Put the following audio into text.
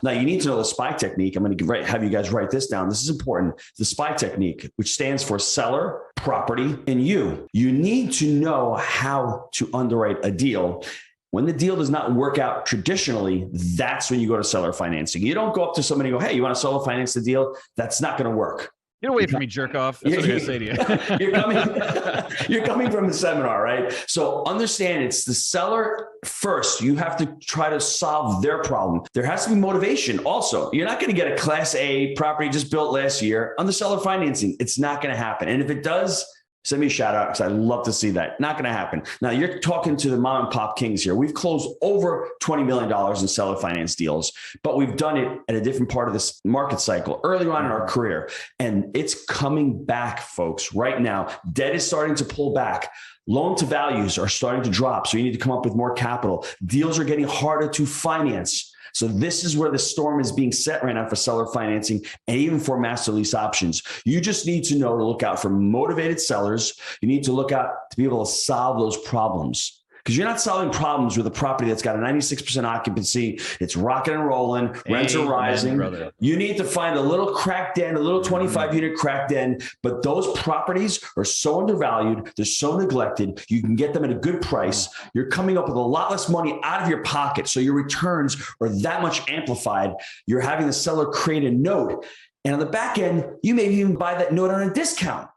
Now, you need to know the SPY technique. I'm going to have you guys write this down. This is important. The SPY technique, which stands for seller, property, and you. You need to know how to underwrite a deal. When the deal does not work out traditionally, that's when you go to seller financing. You don't go up to somebody and go, hey, you want to seller finance the deal? That's not going to work. Get away from me, jerk off. That's what I'm going to say to you. You're coming from the seminar, right? So understand it's the seller first. You have to try to solve their problem. There has to be motivation also. You're not going to get a Class A property just built last year on the seller financing. It's not going to happen. And if it does, send me a shout out because I'd love to see that. Not going to happen. Now you're talking to the mom and pop kings here. We've closed over $20 million in seller finance deals, but we've done it at a different part of this market cycle early on in our career. And it's coming back, folks, right now. Debt is starting to pull back. Loan to values are starting to drop. So you need to come up with more capital. Deals are getting harder to finance. So this is where the storm is being set right now for seller financing and even for master lease options. You just need to know to look out for motivated sellers. You need to look out to be able to solve those problems. Because you're not solving problems with a property that's got a 96% occupancy. It's rocking and rolling. Rents are rising. Brother. You need to find a little crack den, a little 25 unit crack den. But those properties are so undervalued. They're so neglected. You can get them at a good price. You're coming up with a lot less money out of your pocket. So your returns are that much amplified. You're having the seller create a note. And on the back end, you may even buy that note on a discount.